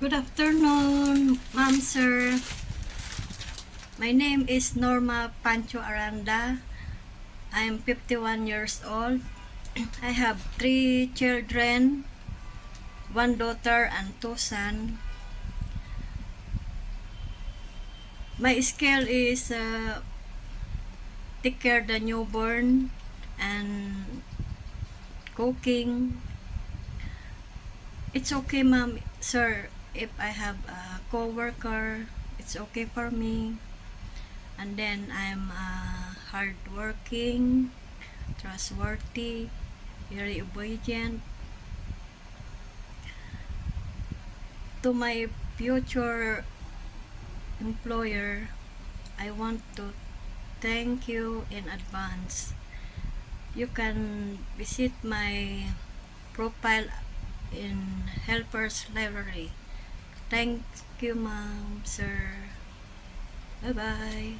Good afternoon, ma'am, sir. My name is Norma Pancho Aranda. I'm 51 years old. I have 3 children, 1 daughter and 2 sons. My skill is take care the newborn and cooking. It's okay, ma'am, sir, if I have a co-worker, it's okay for me. And then I'm hardworking, trustworthy, very obedient. To my future employer, I want to thank you in advance. You can visit my profile in Helper's Library. Thank you, ma'am, sir. Bye-bye.